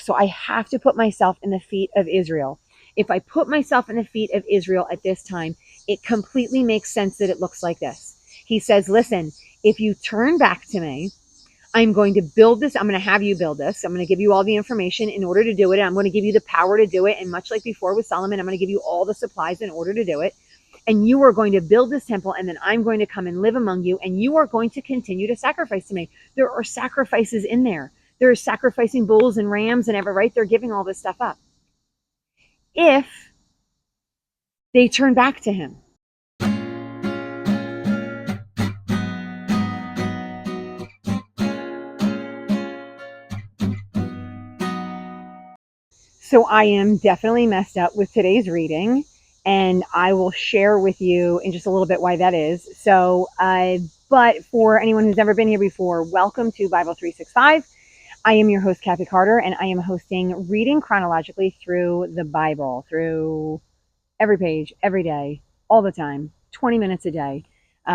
So I have to put myself in the feet of Israel. If I put myself in the feet of Israel at this time, it completely makes sense that it looks like this. He says, listen, if you turn back to me, I'm going to build this. I'm going to have you build this. I'm going to give you all the information in order to do it. I'm going to give you the power to do it. And much like before with Solomon, I'm going to give you all the supplies in order to do it. And you are going to build this temple, and then I'm going to come and live among you, and you are going to continue to sacrifice to me. There are sacrifices in there. They're sacrificing bulls and rams and right? They're giving all this stuff up. If they turn back to him. So I am definitely messed up with today's reading, and I will share with you in just a little bit why that is. But for anyone who's never been here before, welcome to Bible 365. I am your host, Kathy Carter, and I am hosting Reading Chronologically through the Bible, through every page, every day, all the time, 20 minutes a day,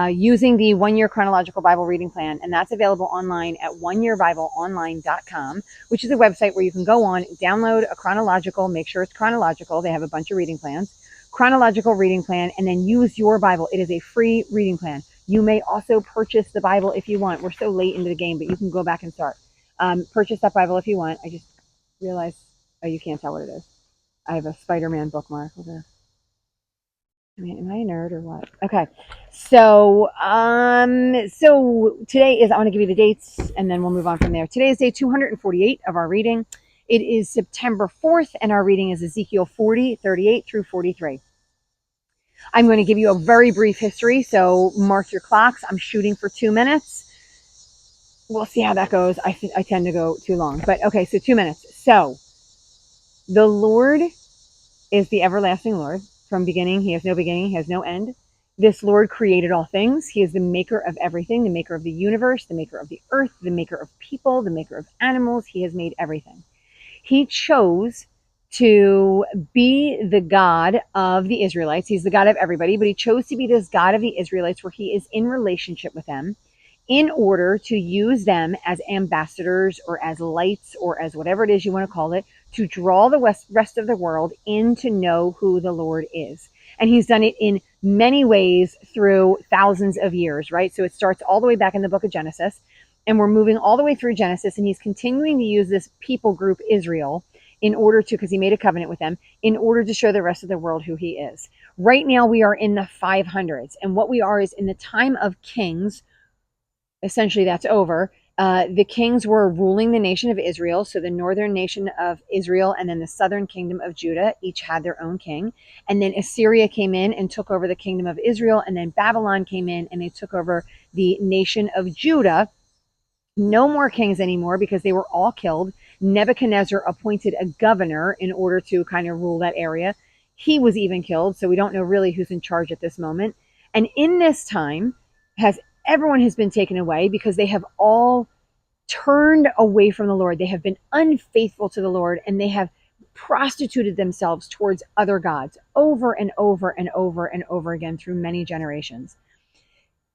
using the 1-year chronological Bible reading plan. And that's available online at oneyearbibleonline.com, which is a website where you can go on, download a chronological, make sure it's chronological. They have a bunch of reading plans, chronological reading plan, and then use your Bible. It is a free reading plan. You may also purchase the Bible if you want. We're so late into the game, but you can go back and start. Purchase that Bible if you want. I just realized, oh, you can't tell what it is. I have a Spider-Man bookmark over there. I mean, am I a nerd or what? Okay. So today is, I want to give you the dates and then we'll move on from there. Today is day 248 of our reading. It is September 4th and our reading is Ezekiel 40, 38 through 43. I'm going to give you a very brief history. So mark your clocks. I'm shooting for 2 minutes. We'll see how that goes. I tend to go too long, but okay. So 2 minutes. So the Lord is the everlasting Lord. From beginning, he has no beginning, he has no end. This Lord created all things. He is the maker of everything, the maker of the universe, the maker of the earth, the maker of people, the maker of animals. He has made everything. He chose to be the God of the Israelites. He's the God of everybody, but he chose to be this God of the Israelites where he is in relationship with them in order to use them as ambassadors or as lights or as whatever it is you want to call it, to draw the rest of the world in to know who the Lord is. And he's done it in many ways through thousands of years, right? So it starts all the way back in the book of Genesis, and we're moving all the way through Genesis, and he's continuing to use this people group, Israel, in order to, because he made a covenant with them, in order to show the rest of the world who he is. Right now we are in the 500s, and what we are is in the time of kings. Essentially, that's over. The kings were ruling the nation of Israel. So the northern nation of Israel and then the southern kingdom of Judah each had their own king. And then Assyria came in and took over the kingdom of Israel. And then Babylon came in and they took over the nation of Judah. No more kings anymore because they were all killed. Nebuchadnezzar appointed a governor in order to kind of rule that area. He was even killed. So we don't know really who's in charge at this moment. And in this time, everyone has been taken away because they have all turned away from the Lord. They have been unfaithful to the Lord and they have prostituted themselves towards other gods over and over and over and over again through many generations.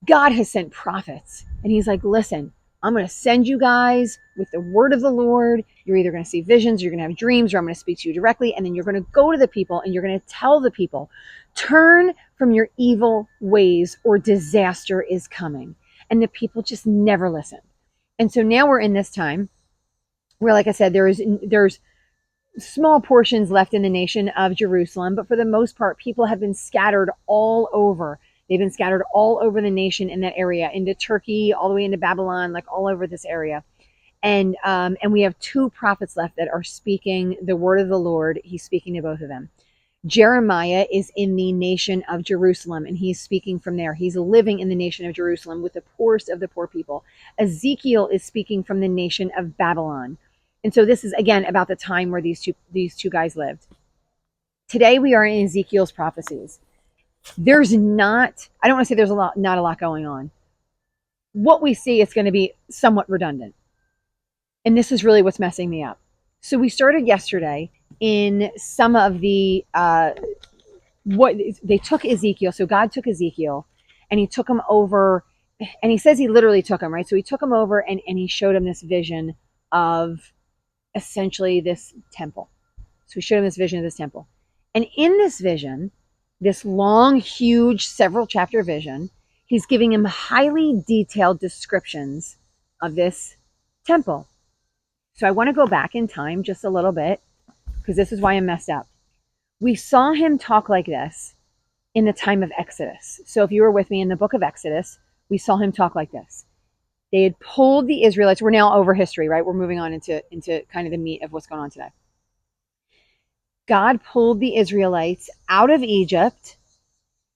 God has sent prophets and he's like, listen, I'm going to send you guys with the word of the Lord. You're either going to see visions, you're going to have dreams, or I'm going to speak to you directly. And then you're going to go to the people and you're going to tell the people, turn from your evil ways or disaster is coming. And the people just never listen. And so now we're in this time where, like I said, there's small portions left in the nation of Jerusalem, but for the most part, people have been scattered all over. They've been scattered all over the nation in that area, into Turkey, all the way into Babylon, like all over this area. And we have 2 prophets left that are speaking the word of the Lord. He's speaking to both of them. Jeremiah is in the nation of Jerusalem, and he's speaking from there. He's living in the nation of Jerusalem with the poorest of the poor people. Ezekiel is speaking from the nation of Babylon. And so this is, again, about the time where these two guys lived. Today we are in Ezekiel's prophecies. There's not, I don't want to say there's not a lot going on. What we see is going to be somewhat redundant. And this is really what's messing me up. So we started yesterday in some of the, what they took Ezekiel. So God took Ezekiel and he took him over, and he says he literally took him, right? So he took him over and he showed him this vision of essentially this temple. So we showed him this vision of this temple. And in this vision, this long, huge, several chapter vision, he's giving him highly detailed descriptions of this temple. So I want to go back in time just a little bit, because this is why I'm messed up. We saw him talk like this in the time of Exodus. So if you were with me in the book of Exodus, we saw him talk like this. They had pulled the Israelites. We're now over history, right? We're moving on into kind of the meat of what's going on today. God pulled the Israelites out of Egypt.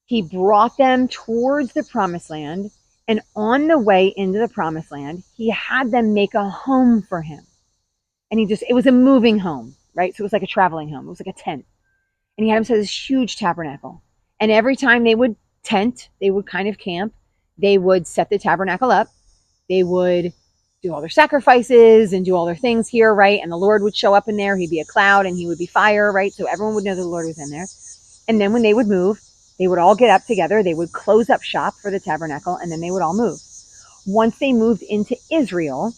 He brought them towards the promised land. And on the way into the promised land, he had them make a home for him. And it was a moving home, right? So it was like a traveling home. It was like a tent. And he had them set this huge tabernacle. And every time they would tent, they would kind of camp, they would set the tabernacle up. They would do all their sacrifices and do all their things here, right? And the Lord would show up in there. He'd be a cloud and he would be fire, right? So everyone would know that the Lord was in there. And then when they would move, they would all get up together. They would close up shop for the tabernacle, and then they would all move. Once they moved into Israel,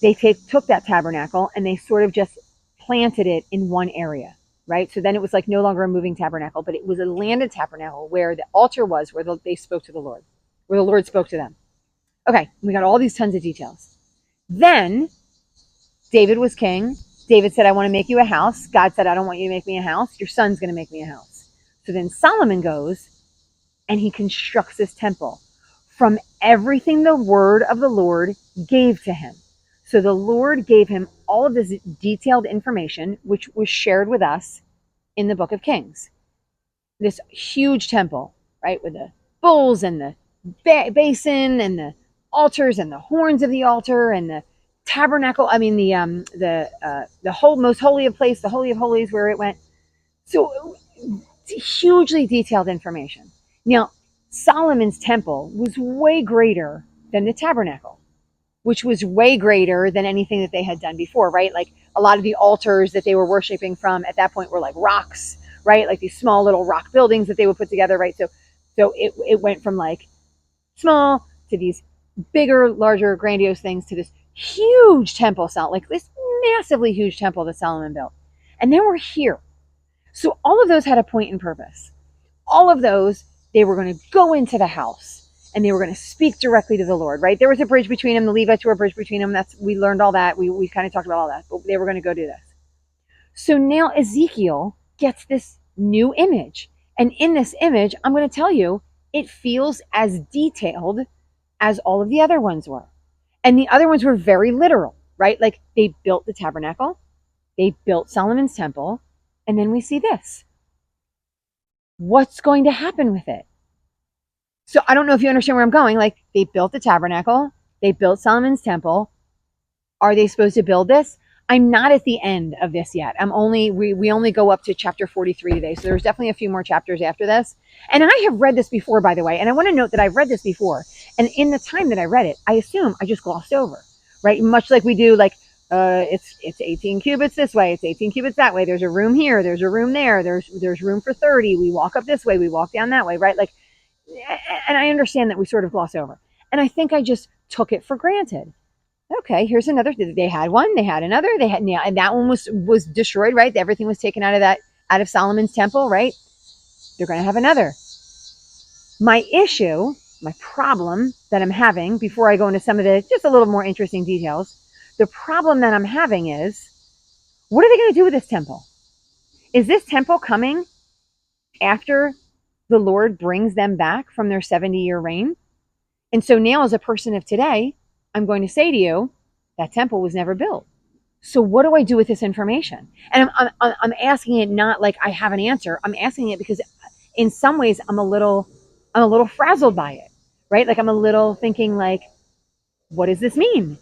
they took that tabernacle and they sort of just planted it in one area. Right? So then it was like no longer a moving tabernacle, but it was a landed tabernacle where the altar was, where they spoke to the Lord, where the Lord spoke to them. Okay, we got all these tons of details. Then David was king. David said, I want to make you a house. God said, I don't want you to make me a house. Your son's going to make me a house. So then Solomon goes and he constructs this temple from everything the word of the Lord gave to him. So the Lord gave him all of this detailed information, which was shared with us in the book of Kings. This huge temple, right, with the bulls and the basin and the altars and the horns of the altar and the tabernacle. I mean, the whole most holy of place, the holy of holies, where it went. So hugely detailed information. Now, Solomon's temple was way greater than the tabernacle, which was way greater than anything that they had done before, right? Like a lot of the altars that they were worshiping from at that point were like rocks, right? Like these small little rock buildings that they would put together, right? So it went from like small to these bigger, larger, grandiose things to this huge temple, like this massively huge temple that Solomon built. And then we're here. So all of those had a point and purpose. All of those, they were going to go into the house. And they were going to speak directly to the Lord, right? There was a bridge between them. The Levites were a bridge between them. We learned all that. We kind of talked about all that, but they were going to go do this. So now Ezekiel gets this new image. And in this image, I'm going to tell you, it feels as detailed as all of the other ones were. And the other ones were very literal, right? Like they built the tabernacle, they built Solomon's temple, and then we see this. What's going to happen with it? So I don't know if you understand where I'm going. Like they built the tabernacle, they built Solomon's temple. Are they supposed to build this? I'm not at the end of this yet. We only go up to chapter 43 today. So there's definitely a few more chapters after this. And I have read this before, by the way. And I want to note that I've read this before. And in the time that I read it, I assume I just glossed over, right? Much like we do, like, it's 18 cubits this way. It's 18 cubits that way. There's a room here. There's a room there. There's room for 30. We walk up this way. We walk down that way, right? Like, and I understand that we sort of gloss over. And I think I just took it for granted. Okay, here's another. They had one, they had another, they had, and that one was destroyed, right? Everything was taken out of Solomon's temple, right? They're going to have another. My issue, my problem that I'm having before I go into some of the just a little more interesting details, the problem that I'm having is, what are they going to do with this temple? Is this temple coming after the Lord brings them back from their 70-year reign? And so now, as a person of today, I'm going to say to you, that temple was never built. So what do I do with this information? And I'm asking it not like I have an answer. I'm asking it because in some ways I'm a little frazzled by it, right? Like I'm a little thinking like, what does this mean?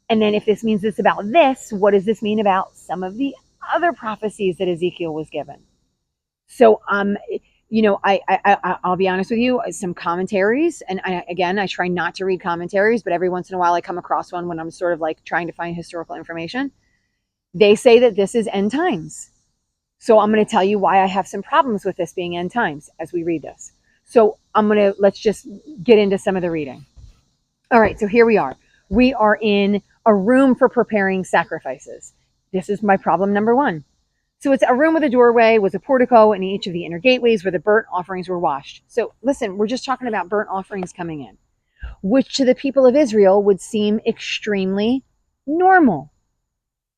And then if this means it's about this, what does this mean about some of the other prophecies that Ezekiel was given? So I'll be honest with you, some commentaries, and I try not to read commentaries, but every once in a while I come across one when I'm sort of like trying to find historical information. They say that this is end times. So I'm going to tell you why I have some problems with this being end times as we read this. So let's just get into some of the reading. All right, so here we are. We are in a room for preparing sacrifices. This is my problem number one. So it's a room with a doorway, with a portico, and each of the inner gateways where the burnt offerings were washed. So listen, we're just talking about burnt offerings coming in, which to the people of Israel would seem extremely normal.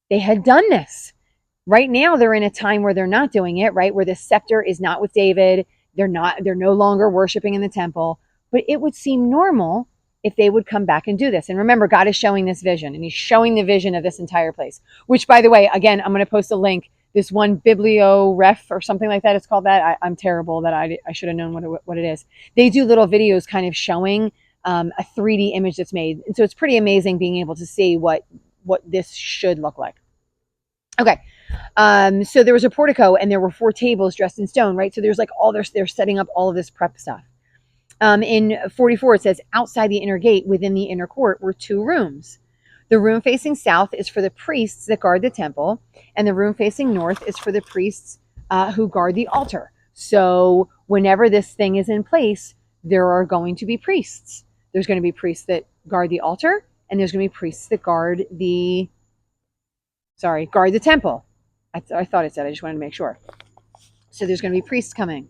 They had done this. Right now, they're in a time where they're not doing it, right? Where the scepter is not with David. They're no longer worshiping in the temple. But it would seem normal if they would come back and do this. And remember, God is showing this vision, and he's showing the vision of this entire place, which, by the way, again, I'm going to post a link. This one biblioref or something like that. It's called that. I'm terrible that I should have known what it is. They do little videos kind of showing a 3D image that's made. And so it's pretty amazing being able to see what this should look like. Okay. So there was a portico and there were 4 tables dressed in stone, right? So there's like they're setting up all of this prep stuff. In 44, it says, outside the inner gate within the inner court were 2 rooms. The room facing south is for the priests that guard the temple, and the room facing north is for the priests who guard the altar. So whenever this thing is in place, there are going to be priests. There's going to be priests that guard the altar, and there's going to be priests that guard the temple. I thought it said, I just wanted to make sure. So there's going to be priests coming.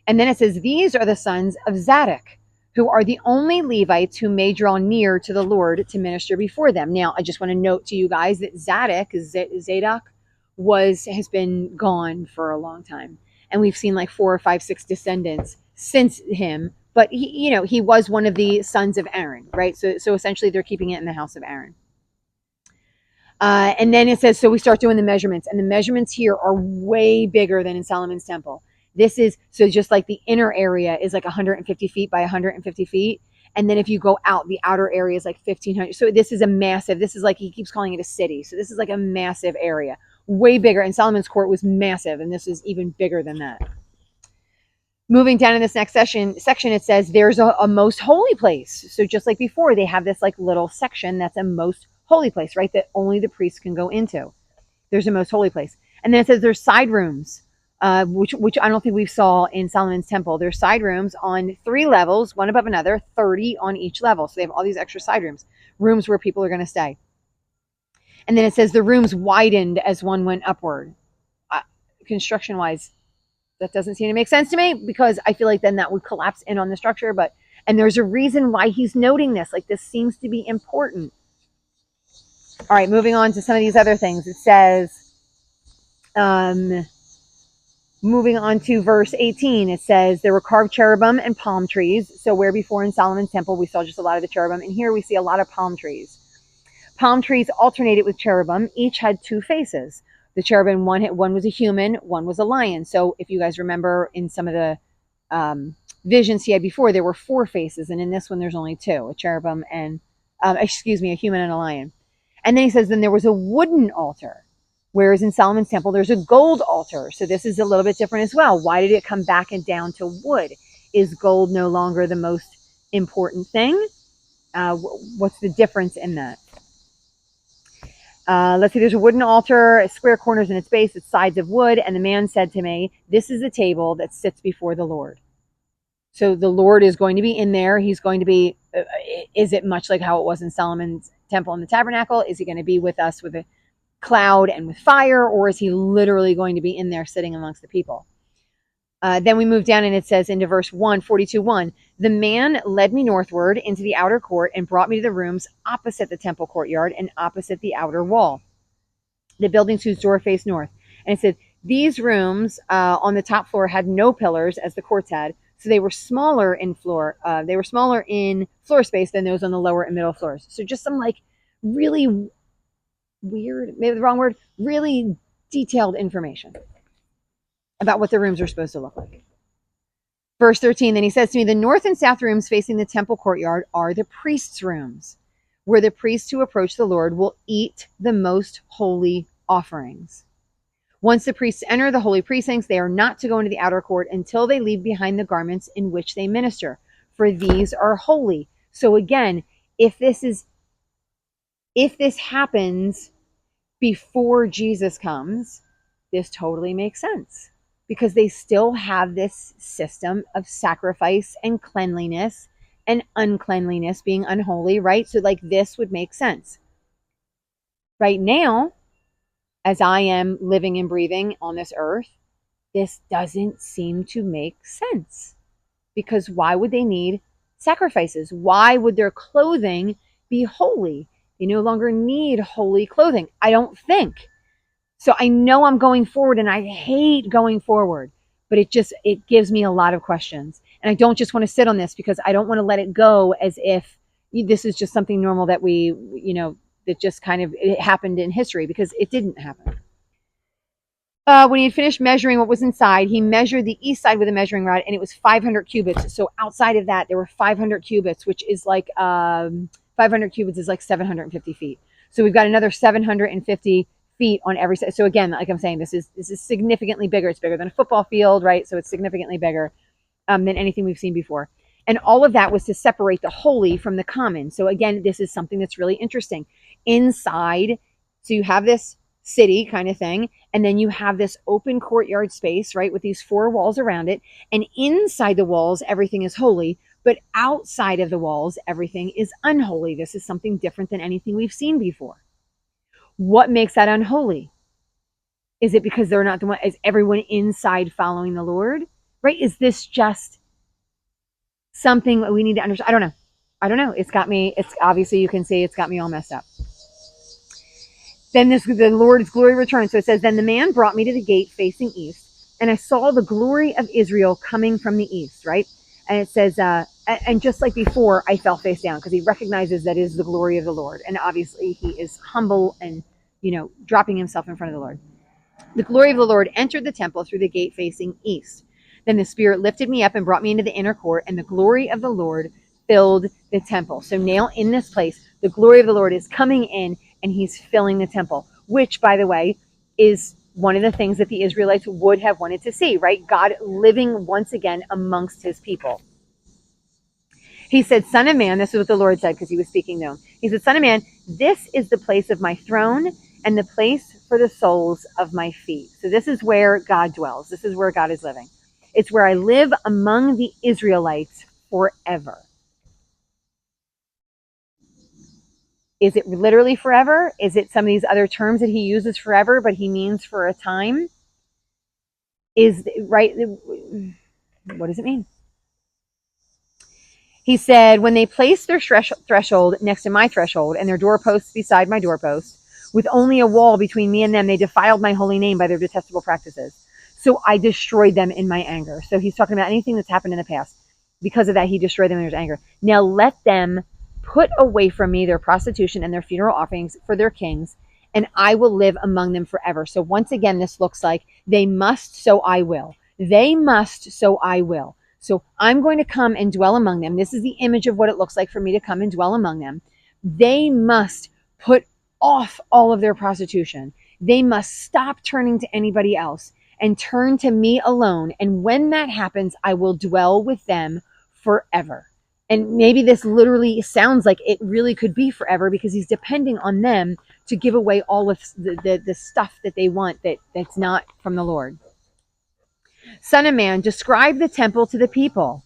And then it says, these are the sons of Zadok, who are the only Levites who may draw near to the Lord to minister before them. Now, I just want to note to you guys that Zadok has been gone for a long time. And we've seen like 4 or 5, 6 descendants since him. But he was one of the sons of Aaron, right? So essentially they're keeping it in the house of Aaron. And then it says, so we start doing the measurements. And the measurements here are way bigger than in Solomon's temple. This is, so just like the inner area is like 150 feet by 150 feet. And then if you go out, the outer area is like 1,500. So this is this is like, he keeps calling it a city. So this is like a massive area, way bigger. And Solomon's court was massive. And this is even bigger than that. Moving down in this next section, it says there's a most holy place. So just like before, they have this like little section that's a most holy place, right? That only the priests can go into. There's a most holy place. And then it says there's side rooms. Which I don't think we saw in Solomon's temple. There's side rooms on 3 levels, one above another, 30 on each level. So they have all these extra side rooms where people are going to stay. And then it says the rooms widened as one went upward. Construction-wise, that doesn't seem to make sense to me, because I feel like then that would collapse in on the structure. And there's a reason why he's noting this. Like, this seems to be important. All right, moving on to some of these other things. It says, moving on to verse 18, it says, there were carved cherubim and palm trees. So where before in Solomon's temple, we saw just a lot of the cherubim. And here we see a lot of palm trees. Palm trees alternated with cherubim. Each had 2 faces. The cherubim, one was a human, one was a lion. So if you guys remember in some of the visions he had before, there were 4 faces. And in this one, there's only 2, a cherubim and, a human and a lion. And then he says, then there was a wooden altar. Whereas in Solomon's temple, there's a gold altar. So this is a little bit different as well. Why did it come back and down to wood? Is gold no longer the most important thing? What's the difference in that? Let's see, there's a wooden altar, square corners in its base, its sides of wood. And the man said to me, this is a table that sits before the Lord. So the Lord is going to be in there. He's going to be, is it much like how it was in Solomon's temple and the tabernacle? Is he going to be with us with a cloud and with fire, or is he literally going to be in there sitting amongst the people? Then we move down and it says into verse 42:1, the man led me northward into the outer court and brought me to the rooms opposite the temple courtyard and opposite the outer wall, the buildings whose door faced north. And it said, these rooms on the top floor had no pillars as the courts had. So they were smaller in floor. They were smaller in floor space than those on the lower and middle floors. So just some like really weird, maybe the wrong word, really detailed information about what the rooms are supposed to look like. Verse 13, then he says to me, the north and south rooms facing the temple courtyard are the priests' rooms, where the priests who approach the Lord will eat the most holy offerings. Once the priests enter the holy precincts, they are not to go into the outer court until they leave behind the garments in which they minister, for these are holy. So again, if this happens before Jesus comes, this totally makes sense, because they still have this system of sacrifice and cleanliness and uncleanliness being unholy, right? So like this would make sense. Right now, as I am living and breathing on this earth, this doesn't seem to make sense. Because why would they need sacrifices? Why would their clothing be holy? They no longer need holy clothing, I don't think. So I know I'm going forward and I hate going forward, but it gives me a lot of questions. And I don't just want to sit on this because I don't want to let it go as if this is just something normal that that just kind of it happened in history, because it didn't happen. When he had finished measuring what was inside, he measured the east side with a measuring rod, and it was 500 cubits. So outside of that, there were 500 cubits, which is like 500 cubits is like 750 feet. So we've got another 750 feet on every side. So again, like I'm saying, this is significantly bigger. It's bigger than a football field, right? So it's significantly bigger than anything we've seen before. And all of that was to separate the holy from the common. So again, this is something that's really interesting. Inside, so you have this city kind of thing, and then you have this open courtyard space, right, with these four walls around it, and inside the walls everything is holy, but outside of the walls everything is unholy. This is something different than anything we've seen before. What makes that unholy? Is it because they're not the one? Is everyone inside following the Lord, right? Is this just something we need to understand? I don't know. It's obviously, you can see it's got me all messed up. Then the Lord's glory returned. So it says, then the man brought me to the gate facing east, and I saw the glory of Israel coming from the east, right? And it says, and just like before, I fell face down, because he recognizes that is the glory of the Lord. And obviously he is humble and, dropping himself in front of the Lord. The glory of the Lord entered the temple through the gate facing east. Then the Spirit lifted me up and brought me into the inner court, and the glory of the Lord filled the temple. So now in this place, the glory of the Lord is coming in, and he's filling the temple, which, by the way, is one of the things that the Israelites would have wanted to see, right? God living once again amongst his people. He said, Son of man, this is what the Lord said, because he was speaking to him. He said, Son of man, this is the place of my throne and the place for the soles of my feet. So this is where God dwells. This is where God is living. It's where I live among the Israelites forever. Is it literally forever? Is it some of these other terms that he uses forever, but he means for a time? Right? What does it mean? He said, when they placed their threshold next to my threshold and their doorposts beside my doorposts, with only a wall between me and them, they defiled my holy name by their detestable practices. So I destroyed them in my anger. So he's talking about anything that's happened in the past. Because of that, he destroyed them in his anger. Now let them put away from me their prostitution and their funeral offerings for their kings, and I will live among them forever. So once again, this looks like they must, so I will. They must, so I will. So I'm going to come and dwell among them. This is the image of what it looks like for me to come and dwell among them. They must put off all of their prostitution. They must stop turning to anybody else and turn to me alone. And when that happens, I will dwell with them forever. And maybe this literally sounds like it really could be forever, because he's depending on them to give away all of the stuff that they want that's not from the Lord. Son of man, describe the temple to the people.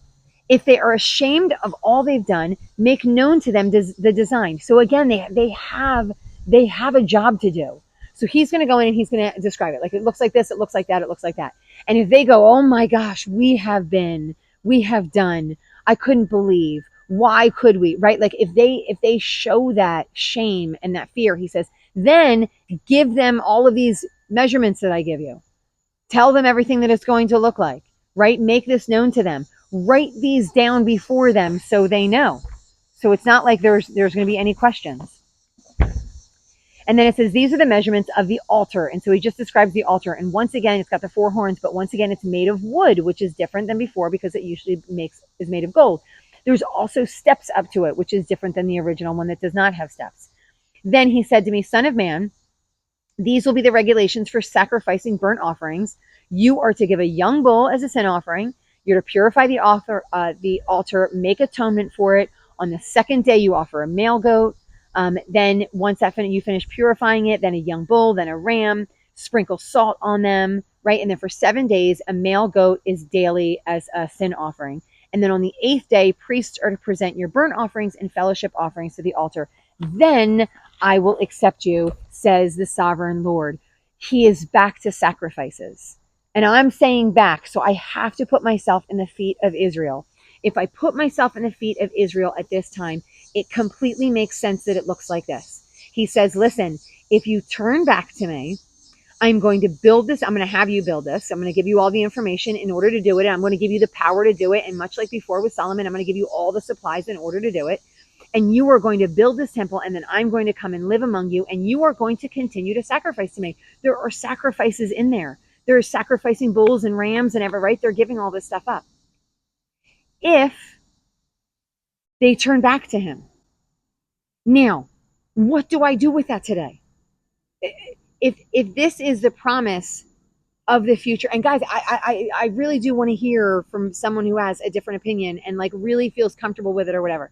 If they are ashamed of all they've done, make known to them the design. So again, they have a job to do. So he's going to go in and he's going to describe it. Like, it looks like this, it looks like that, it looks like that. And if they go, oh my gosh, we have done, I couldn't believe, why could we, right? Like if they show that shame and that fear, he says, then give them all of these measurements that I give you. Tell them everything that it's going to look like, right? Make this known to them. Write these down before them so they know. So it's not like there's going to be any questions. And then it says, these are the measurements of the altar. And so he just describes the altar. And once again, it's got the four horns, but once again, it's made of wood, which is different than before because it usually is made of gold. There's also steps up to it, which is different than the original one that does not have steps. Then he said to me, Son of man, these will be the regulations for sacrificing burnt offerings. You are to give a young bull as a sin offering. You're to purify the altar, make atonement for it. On the second day, you offer a male goat. Then once you finish purifying it, then a young bull, then a ram, sprinkle salt on them, right? And then for 7 days, a male goat is daily as a sin offering. And then on the 8th day, priests are to present your burnt offerings and fellowship offerings to the altar. Then I will accept you, says the sovereign Lord. He is back to sacrifices. And I'm saying back, so I have to put myself in the feet of Israel. If I put myself in the feet of Israel at this time, it completely makes sense that it looks like this. He says, listen, if you turn back to me, I'm going to build this. I'm going to have you build this. I'm going to give you all the information in order to do it. I'm going to give you the power to do it. And much like before with Solomon, I'm going to give you all the supplies in order to do it. And you are going to build this temple, and then I'm going to come and live among you, and you are going to continue to sacrifice to me. There are sacrifices in there. They're sacrificing bulls and rams and ever, right? They're giving all this stuff up. If they turn back to him. Now, what do I do with that today? If this is the promise of the future, and guys, I really do want to hear from someone who has a different opinion and like really feels comfortable with it or whatever.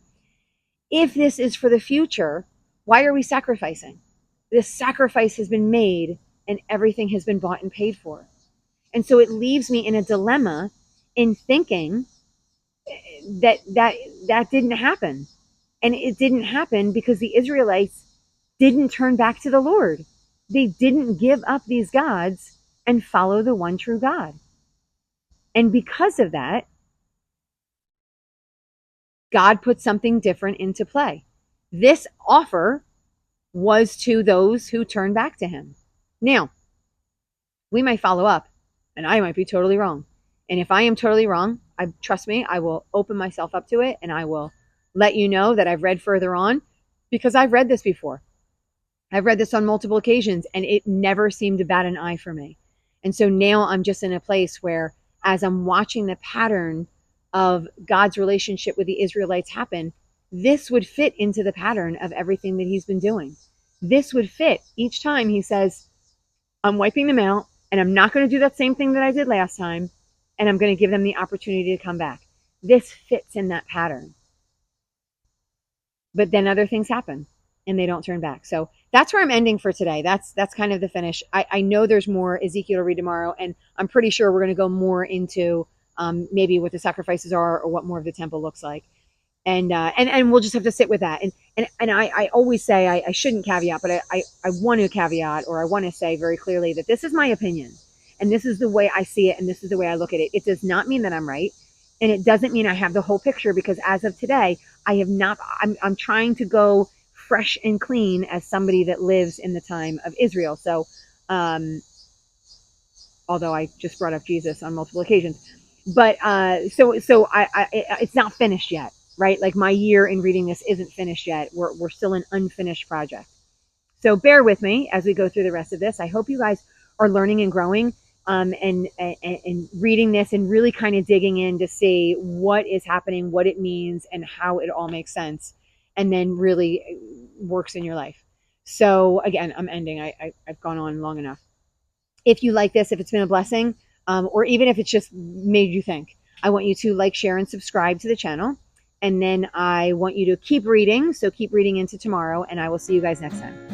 If this is for the future, why are we sacrificing? This sacrifice has been made and everything has been bought and paid for. And so it leaves me in a dilemma in thinking that didn't happen. And it didn't happen because the Israelites didn't turn back to the Lord. They didn't give up these gods and follow the one true God. And because of that, God put something different into play. This offer was to those who turn back to him. Now, we might follow up, and I might be totally wrong. And if I am totally wrong, trust me, I will open myself up to it, and I will let you know that I've read further on, because I've read this before. I've read this on multiple occasions, and it never seemed to bat an eye for me. And so now I'm just in a place where, as I'm watching the pattern of God's relationship with the Israelites happen, this would fit into the pattern of everything that he's been doing. This would fit. Each time he says, I'm wiping them out, and I'm not going to do that same thing that I did last time, and I'm going to give them the opportunity to come back. This fits in that pattern. But then other things happen, and they don't turn back. So that's where I'm ending for today. That's kind of the finish. I know there's more Ezekiel to read tomorrow, and I'm pretty sure we're going to go more into maybe what the sacrifices are or what more of the temple looks like. And we'll just have to sit with that. And I always say I shouldn't caveat, but I want to caveat, or I want to say very clearly that this is my opinion, and this is the way I see it, and this is the way I look at it. It does not mean that I'm right, and it doesn't mean I have the whole picture, because as of today, I have not. I'm trying to go fresh and clean as somebody that lives in the time of Israel. So, although I just brought up Jesus on multiple occasions, but so it's not finished yet. Right? Like my year in reading this isn't finished yet. We're still an unfinished project. So bear with me as we go through the rest of this. I hope you guys are learning and growing and reading this and really kind of digging in to see what is happening, what it means, and how it all makes sense, and then really works in your life. So again, I'm ending. I've gone on long enough. If you like this, if it's been a blessing, or even if it's just made you think, I want you to like, share, and subscribe to the channel. And then I want you to keep reading. So keep reading into tomorrow, and I will see you guys next time.